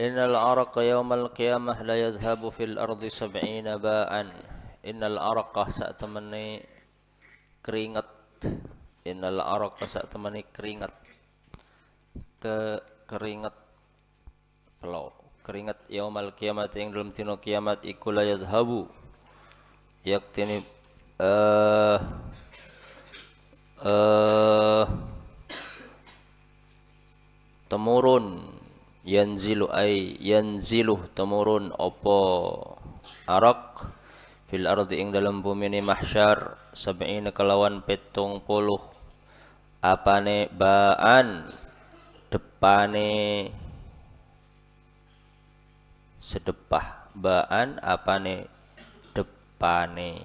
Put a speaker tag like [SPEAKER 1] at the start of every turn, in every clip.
[SPEAKER 1] Innal araqa yawmal qiyamah la yadhhabu fil ardi sab'ina ba'an. Innal araqa sak temene keringat. Innal araqa sak temene keringat. Keringat pelau. Keringat yaumal kiamat yang dalam tino kiamat iku la yadhhabu. Yaktini eh eh temurun yanzilu temurun opo arak fil ardi ing dalam bumi ni mahsyar sab'ina kelawan 70 apane baan depane sedepah baan apane depane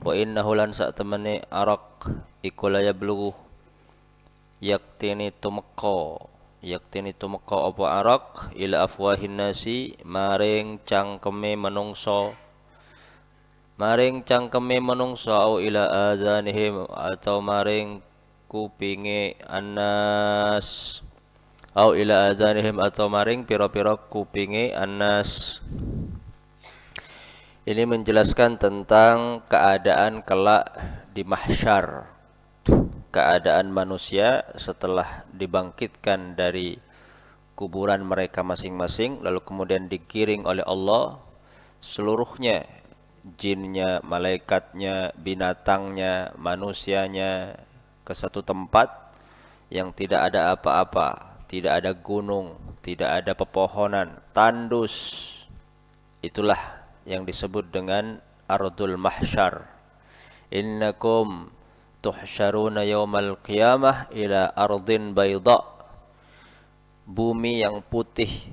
[SPEAKER 1] wa innahu lan sak temene arak iku la yablughu yaktini tumeka apa arak ila afwahin nasi maring cangkeme menungso au ila adzanihim atau maring kupinge annas au ila adzanihim atau maring pira-pira kupinge annas. Ini menjelaskan tentang keadaan kelak di mahsyar, keadaan manusia setelah dibangkitkan dari kuburan mereka masing-masing lalu kemudian digiring oleh Allah seluruhnya, jinnya, malaikatnya, binatangnya, manusianya ke satu tempat yang tidak ada apa-apa, tidak ada gunung, tidak ada pepohonan, tandus. Itulah yang disebut dengan ardul mahsyar. Innakum tuhsyaruna yaumal qiyamah ila ardin bayda. Bumi yang putih,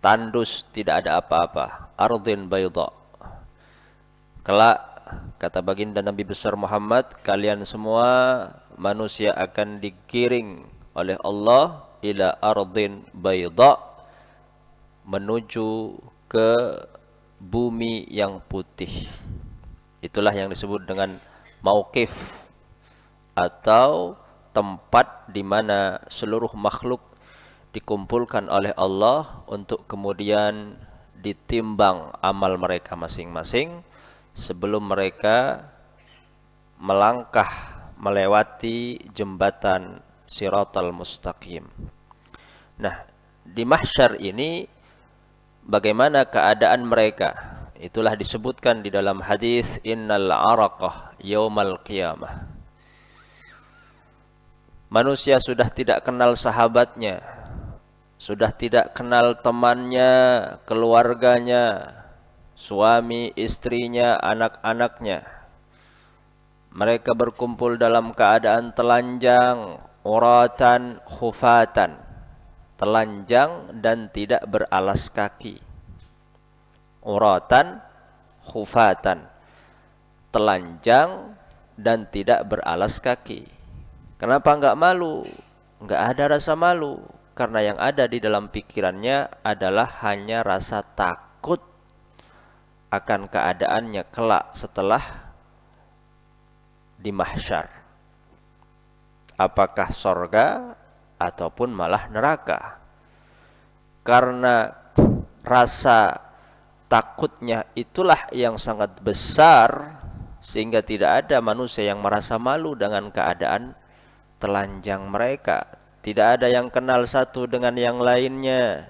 [SPEAKER 1] tandus, tidak ada apa-apa. Ardin bayda. Kelak kata baginda Nabi besar Muhammad, kalian semua manusia akan digiring oleh Allah ila ardin bayda, menuju ke bumi yang putih. Itulah yang disebut dengan mauqif atau tempat di mana seluruh makhluk dikumpulkan oleh Allah untuk kemudian ditimbang amal mereka masing-masing sebelum mereka melangkah melewati jembatan Siratal Mustaqim. Nah, di mahsyar ini bagaimana keadaan mereka? Itulah disebutkan di dalam hadis innal araqah yaumal qiyamah. Manusia sudah tidak kenal sahabatnya, sudah tidak kenal temannya, keluarganya, suami, istrinya, anak-anaknya. Mereka berkumpul dalam keadaan telanjang, uratan, khufatan. Telanjang dan tidak beralas kaki. Uratan, khufatan. Telanjang dan tidak beralas kaki. Kenapa enggak malu? Enggak ada rasa malu. Karena yang ada di dalam pikirannya adalah hanya rasa takut akan keadaannya kelak setelah di mahsyar. Apakah sorga ataupun malah neraka. Karena rasa takutnya itulah yang sangat besar sehingga tidak ada manusia yang merasa malu dengan keadaan telanjang mereka. Tidak ada yang kenal satu dengan yang lainnya.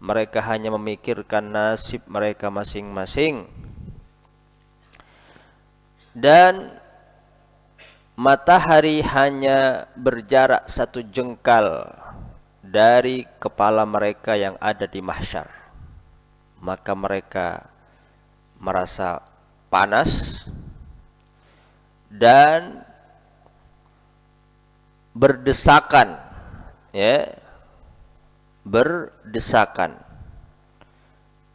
[SPEAKER 1] Mereka hanya memikirkan nasib mereka masing-masing. Dan matahari hanya berjarak 1 jengkal dari kepala mereka yang ada di mahsyar. Maka mereka merasa panas dan berdesakan, ya, berdesakan.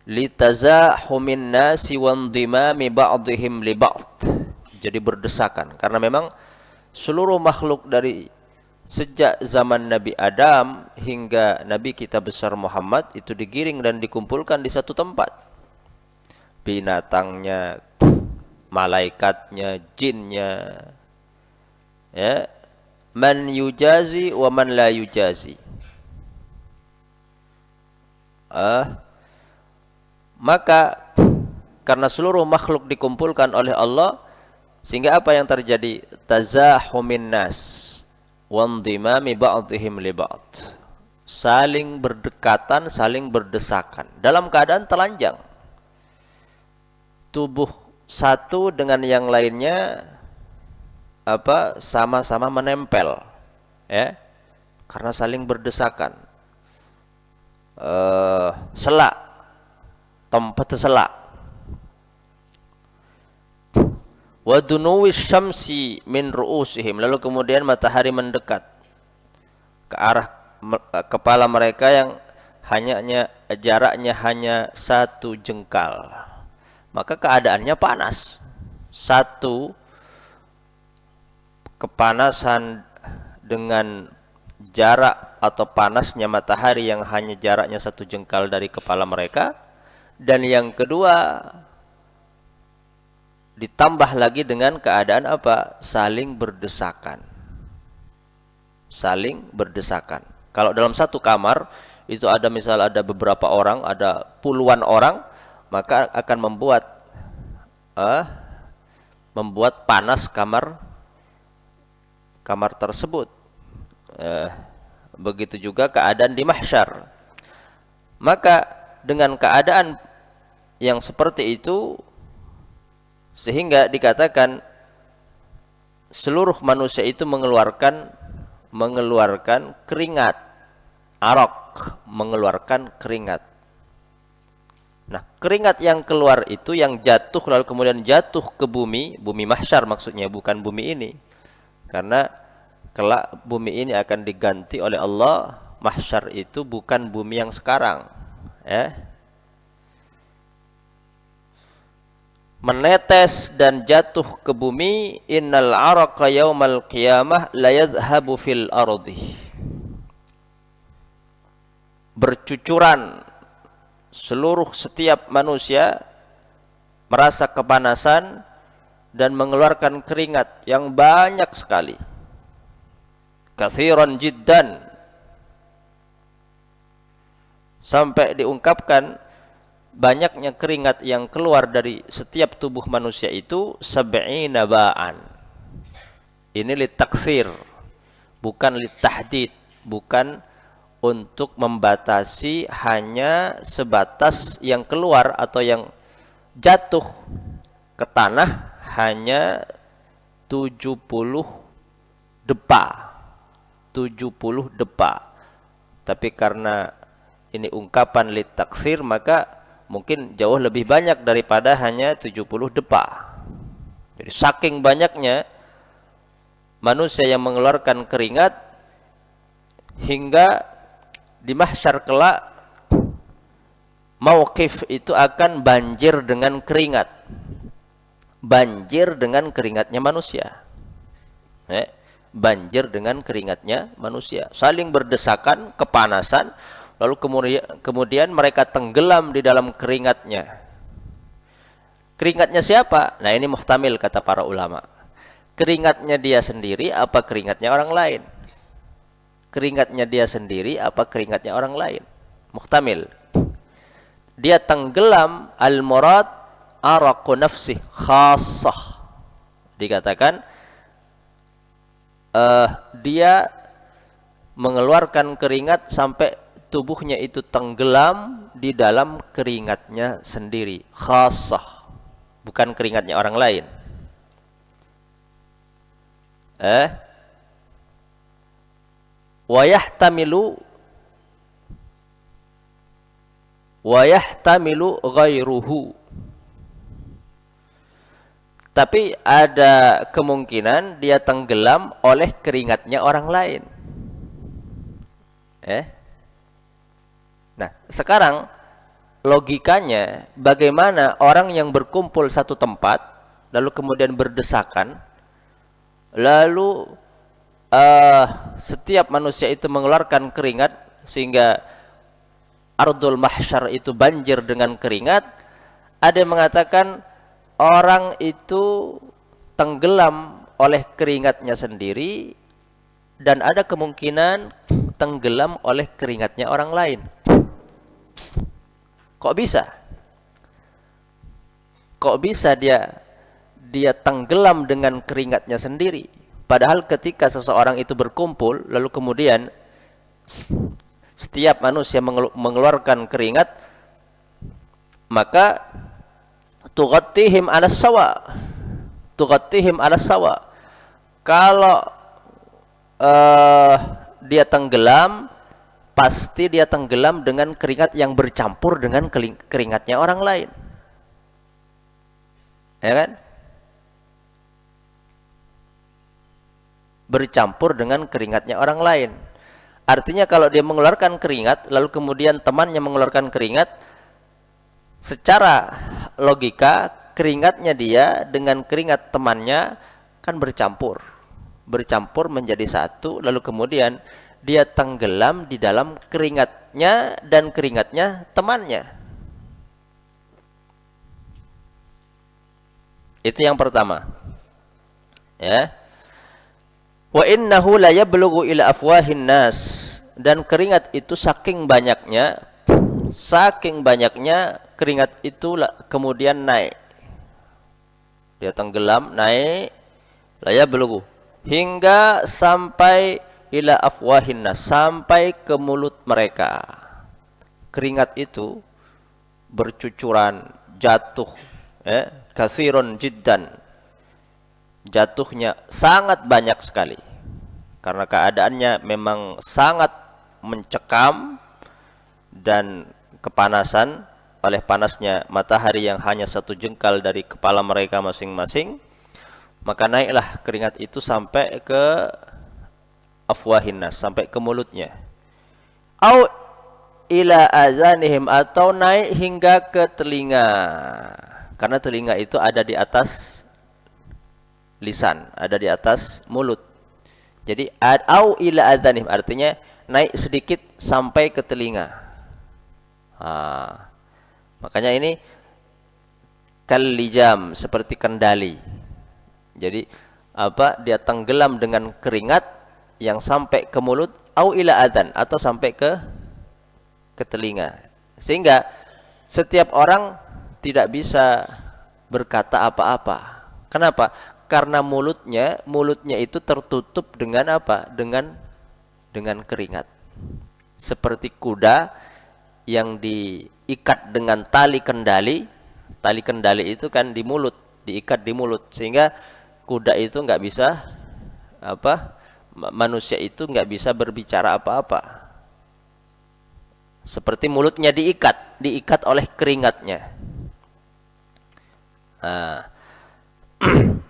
[SPEAKER 1] Litazahumin nasi wandimami ba'dihim li ba'd. Jadi berdesakan karena memang seluruh makhluk dari sejak zaman Nabi Adam hingga Nabi kita besar Muhammad itu digiring dan dikumpulkan di satu tempat. Binatangnya, malaikatnya, jinnya, ya, man yujazi wa man la yujazi. Eh, maka karena seluruh makhluk dikumpulkan oleh Allah, sehingga apa yang terjadi? Tazahumin nas wandimami ba'dihim li ba'd. Saling berdekatan, saling berdesakan dalam keadaan telanjang. Tubuh satu dengan yang lainnya sama-sama menempel, ya, karena saling berdesakan. Selak, tempat selak. Wa dunuwis syamsi min ru'usihim, lalu kemudian matahari mendekat ke arah kepala mereka yang jaraknya hanya 1 jengkal. Maka keadaannya panas. Satu kepanasan dengan jarak atau panasnya matahari yang hanya jaraknya 1 jengkal dari kepala mereka, dan yang kedua ditambah lagi dengan keadaan apa? Saling berdesakan. Saling berdesakan. Kalau dalam satu kamar itu ada beberapa orang, ada puluhan orang, maka akan membuat panas kamar tersebut. Begitu juga keadaan di mahsyar. Maka dengan keadaan yang seperti itu, sehingga dikatakan seluruh manusia itu mengeluarkan keringat, arak, mengeluarkan keringat. Nah, keringat yang keluar itu yang jatuh lalu kemudian jatuh ke bumi mahsyar maksudnya, bukan bumi ini. Karena kelak bumi ini akan diganti oleh Allah, mahsyar itu bukan bumi yang sekarang, ya. Menetes dan jatuh ke bumi, innal araqa yaumal qiyamah la yadhhabu fil ardi. Bercucuran setiap manusia merasa kepanasan dan mengeluarkan keringat yang banyak sekali. Katsiran jiddan. Sampai diungkapkan banyaknya keringat yang keluar dari setiap tubuh manusia itu 70 ba'an. Ini litaktsir, bukan litahdid, bukan untuk membatasi, hanya sebatas yang keluar atau yang jatuh ke tanah hanya 70 depa. 70 depa. Tapi karena ini ungkapan litaktsir, maka mungkin jauh lebih banyak daripada hanya 70 depa. Jadi saking banyaknya manusia yang mengeluarkan keringat, hingga di mahsyar kelak mauqif itu akan banjir dengan keringat. Banjir dengan keringatnya manusia. Banjir dengan keringatnya manusia. Saling berdesakan, kepanasan, lalu kemudian mereka tenggelam di dalam keringatnya. Keringatnya siapa? Nah, ini muhtamil kata para ulama. Keringatnya dia sendiri apa keringatnya orang lain? Keringatnya dia sendiri apa keringatnya orang lain? Muhtamil. Dia tenggelam, al-murad araqu nafsih khassah. Dikatakan dia mengeluarkan keringat sampai tubuhnya itu tenggelam di dalam keringatnya sendiri, khassah, bukan keringatnya orang lain. Wayahtamilu ghairuhu. Tapi ada kemungkinan dia tenggelam oleh keringatnya orang lain. Nah, sekarang logikanya, bagaimana orang yang berkumpul satu tempat lalu kemudian berdesakan, lalu setiap manusia itu mengeluarkan keringat sehingga ardul mahsyar itu banjir dengan keringat. Ada yang mengatakan orang itu tenggelam oleh keringatnya sendiri, dan ada kemungkinan tenggelam oleh keringatnya orang lain. Kok bisa? Kok bisa dia tenggelam dengan keringatnya sendiri? Padahal ketika seseorang itu berkumpul, lalu kemudian setiap manusia mengeluarkan keringat, maka tughattihim 'ala sawa. Tughattihim 'ala sawa. Kalau dia tenggelam, pasti dia tenggelam dengan keringat yang bercampur dengan keringatnya orang lain. Ya kan? Bercampur dengan keringatnya orang lain. Artinya kalau dia mengeluarkan keringat, lalu kemudian temannya mengeluarkan keringat, secara logika keringatnya dia dengan keringat temannya kan bercampur menjadi satu, lalu kemudian dia tenggelam di dalam keringatnya dan keringatnya temannya. Itu yang pertama. Ya. Wa innahu la yablughu ila afwahin nas, dan keringat itu saking banyaknya keringat itu kemudian naik. Dia tenggelam, naik, la yablughu, hingga sampai ila afwahin nas, sampai ke mulut mereka. Keringat itu bercucuran, jatuh, katsirun jiddan. Jatuhnya sangat banyak sekali karena keadaannya memang sangat mencekam dan kepanasan oleh panasnya matahari yang hanya 1 jengkal dari kepala mereka masing-masing. Maka naiklah keringat itu sampai ke afwahin nas, sampai ke mulutnya. Au ila azanihim, atau naik hingga ke telinga, karena telinga itu ada di atas lisan, ada di atas mulut. Jadi au ila adzanim artinya naik sedikit sampai ke telinga. Makanya ini kalijam, seperti kendali. Jadi dia tenggelam dengan keringat yang sampai ke mulut, au ila adzan, atau sampai ke telinga. Sehingga setiap orang tidak bisa berkata apa-apa. Kenapa? Karena mulutnya itu tertutup dengan apa? Dengan keringat. Seperti kuda yang diikat dengan tali kendali. Tali kendali itu kan di mulut, diikat di mulut, sehingga kuda itu nggak bisa manusia itu nggak bisa berbicara apa-apa. Seperti mulutnya diikat oleh keringatnya.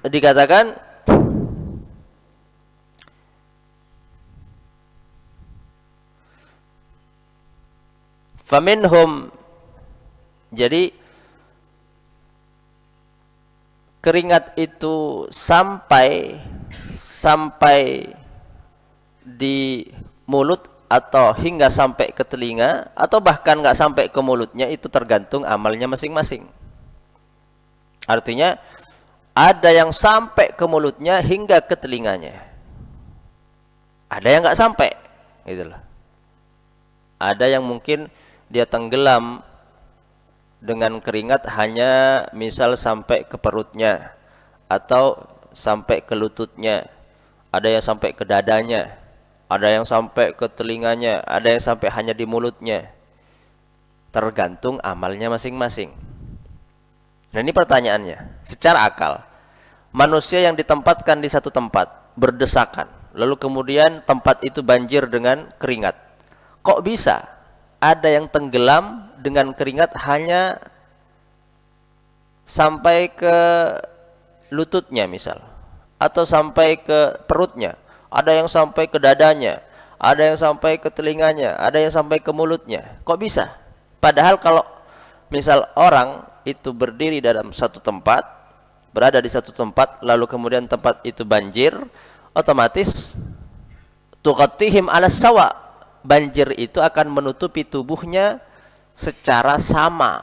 [SPEAKER 1] Dikatakan faminhum, jadi keringat itu sampai di mulut atau hingga sampai ke telinga, atau bahkan nggak sampai ke mulutnya, itu tergantung amalnya masing-masing. Artinya ada yang sampai ke mulutnya hingga ke telinganya, ada yang nggak sampai, gitu loh. Ada yang mungkin dia tenggelam dengan keringat hanya misal sampai ke perutnya atau sampai ke lututnya, ada yang sampai ke dadanya, ada yang sampai ke telinganya, ada yang sampai hanya di mulutnya. Tergantung amalnya masing-masing. Nah, ini pertanyaannya, secara akal, manusia yang ditempatkan di satu tempat berdesakan, lalu kemudian tempat itu banjir dengan keringat, kok bisa ada yang tenggelam dengan keringat hanya sampai ke lututnya misal, atau sampai ke perutnya, ada yang sampai ke dadanya, ada yang sampai ke telinganya, ada yang sampai ke mulutnya? Kok bisa? Padahal kalau misal orang itu berdiri dalam satu tempat, berada di satu tempat, lalu kemudian tempat itu banjir, otomatis tughattihim 'ala sawa, banjir itu akan menutupi tubuhnya secara sama,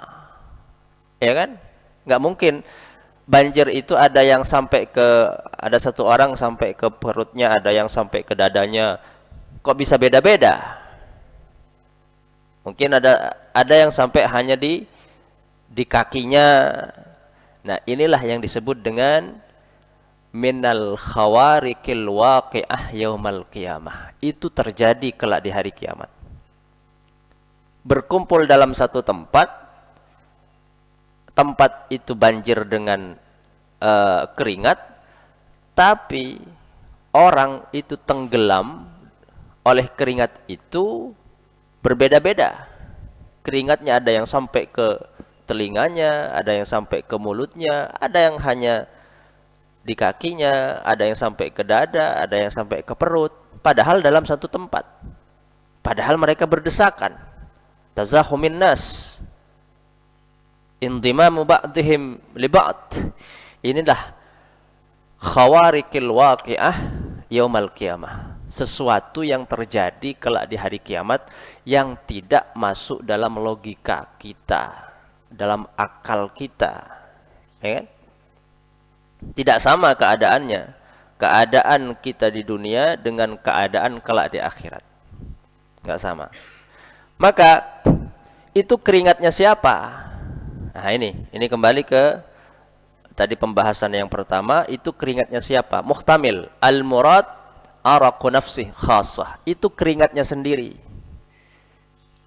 [SPEAKER 1] ya kan? Nggak mungkin banjir itu ada yang sampai ada satu orang sampai ke perutnya, ada yang sampai ke dadanya, kok bisa beda-beda? Mungkin ada yang sampai hanya di kakinya. Nah, inilah yang disebut dengan minal khawarikil waqi'ah yaumal qiyamah. Itu terjadi kelak di hari kiamat. Berkumpul dalam satu tempat, tempat itu banjir dengan keringat, tapi orang itu tenggelam oleh keringat itu berbeda-beda. Keringatnya ada yang sampai ke telinganya, ada yang sampai ke mulutnya, ada yang hanya di kakinya, ada yang sampai ke dada, ada yang sampai ke perut. Padahal dalam satu tempat. Padahal mereka berdesakan. Tazahumin nas. Indimamu ba'dihim li ba'd. Inilah khawarikil waqi'ah yaumal qiyamah. Sesuatu yang terjadi kelak di hari kiamat yang tidak masuk dalam logika kita, dalam akal kita, ya kan? Tidak sama keadaannya, keadaan kita di dunia dengan keadaan kelak di akhirat, nggak sama. Maka itu keringatnya siapa? Nah, ini kembali ke tadi pembahasan yang pertama, itu keringatnya siapa? Muhtamil, al-murad araqu nafsih khassah. Itu keringatnya sendiri.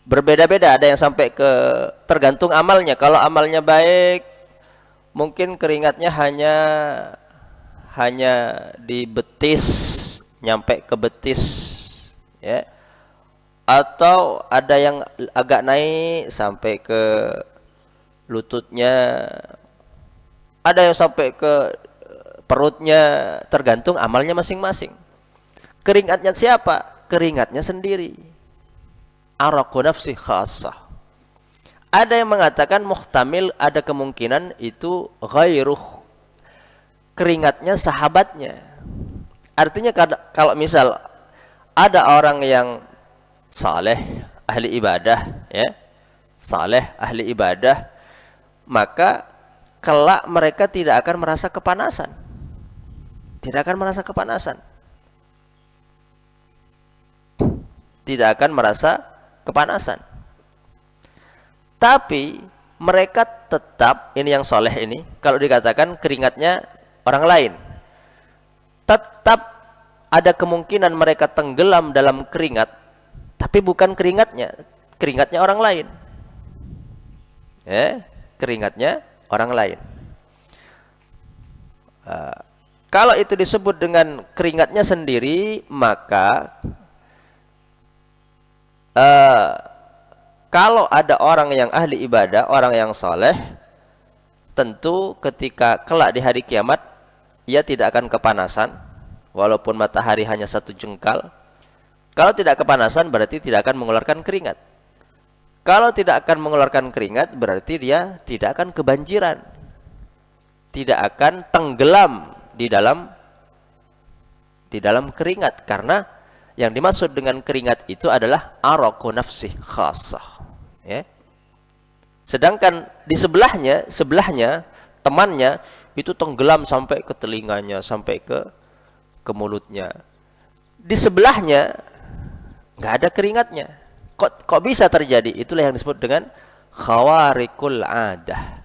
[SPEAKER 1] Berbeda-beda, ada yang sampai ke tergantung amalnya. Kalau amalnya baik, mungkin keringatnya hanya di betis, nyampe ke betis, ya. Atau ada yang agak naik sampai ke lututnya, ada yang sampai ke perutnya, tergantung amalnya masing-masing. Keringatnya siapa? Keringatnya sendiri. Araqu nafsi khassah. Ada yang mengatakan muhtamil, ada kemungkinan itu ghairuh, keringatnya sahabatnya. Artinya kalau misal ada orang yang saleh, ahli ibadah, ya, saleh, ahli ibadah, maka kelak mereka tidak akan merasa kepanasan. Tidak akan merasa kepanasan. Tidak akan merasa kepanasan. Tapi mereka tetap, ini yang soleh ini, kalau dikatakan keringatnya orang lain, tetap ada kemungkinan mereka tenggelam dalam keringat, tapi bukan keringatnya orang lain. Keringatnya orang lain. Kalau itu disebut dengan keringatnya sendiri, maka kalau ada orang yang ahli ibadah, orang yang soleh, tentu ketika kelak di hari kiamat, ia tidak akan kepanasan, walaupun matahari hanya 1 jengkal. Kalau tidak kepanasan, berarti tidak akan mengeluarkan keringat. Kalau tidak akan mengeluarkan keringat, berarti dia tidak akan kebanjiran, tidak akan tenggelam di dalam keringat, karena yang dimaksud dengan keringat itu adalah araqu nafsih khassah, ya. Sedangkan di sebelahnya temannya itu tenggelam sampai ke telinganya, sampai ke mulutnya. Di sebelahnya nggak ada keringatnya. Kok bisa terjadi? Itulah yang disebut dengan khawarikul adah,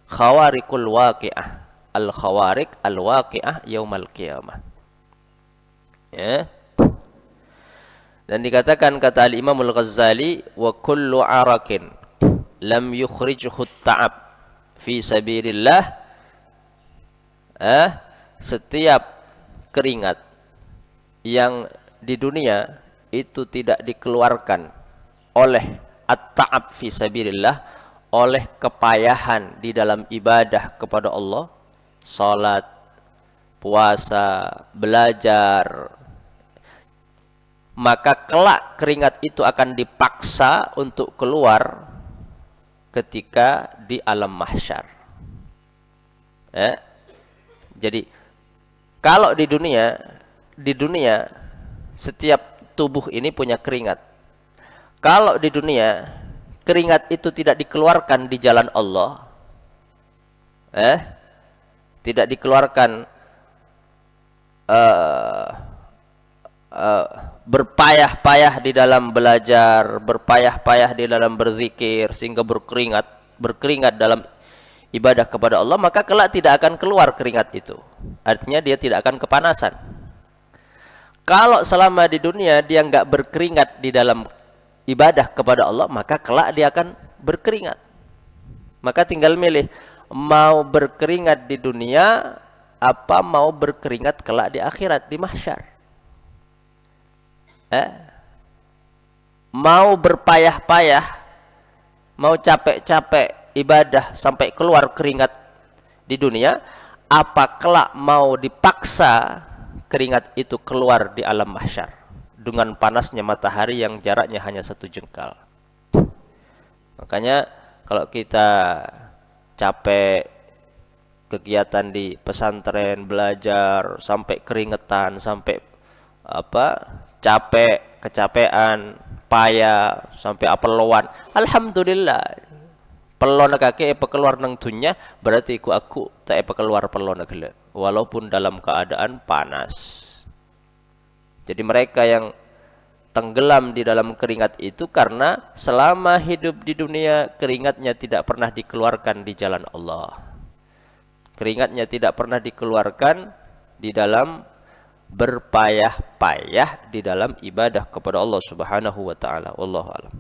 [SPEAKER 1] khawarikul waqi'ah, al khawarik al waqi'ah yaumal qiyamah, ya. Dan dikatakan, kata al-Imam al-Ghazali, wa kullu arakin lam yukhrijhu ta'ab fi sabilillah, setiap keringat yang di dunia itu tidak dikeluarkan oleh at-ta'ab fi sabilillah, oleh kepayahan di dalam ibadah kepada Allah, salat, puasa, belajar, maka kelak keringat itu akan dipaksa untuk keluar ketika di alam mahsyar. Jadi kalau di dunia setiap tubuh ini punya keringat. Kalau di dunia keringat itu tidak dikeluarkan di jalan Allah, tidak dikeluarkan berpayah-payah di dalam belajar, berpayah-payah di dalam berzikir sehingga berkeringat dalam ibadah kepada Allah, maka kelak tidak akan keluar keringat itu. Artinya dia tidak akan kepanasan. Kalau selama di dunia dia nggak berkeringat di dalam ibadah kepada Allah, maka kelak dia akan berkeringat. Maka tinggal milih, mau berkeringat di dunia apa mau berkeringat kelak di akhirat, di mahsyar. Mau berpayah-payah, mau capek-capek ibadah sampai keluar keringat di dunia, apa kelak mau dipaksa keringat itu keluar di alam mahsyar dengan panasnya matahari yang jaraknya hanya 1 jengkal. Makanya kalau kita capek kegiatan di pesantren, belajar sampai keringetan, sampai capek, kecapean, payah, sampai apeloan, alhamdulillah. Pelon kaki keluar nang dunya berarti aku tak keluar pelon gele, walaupun dalam keadaan panas. Jadi mereka yang tenggelam di dalam keringat itu karena selama hidup di dunia keringatnya tidak pernah dikeluarkan di jalan Allah. Keringatnya tidak pernah dikeluarkan di dalam berpayah-payah di dalam ibadah kepada Allah Subhanahu wa taala. Wallahu a'lam.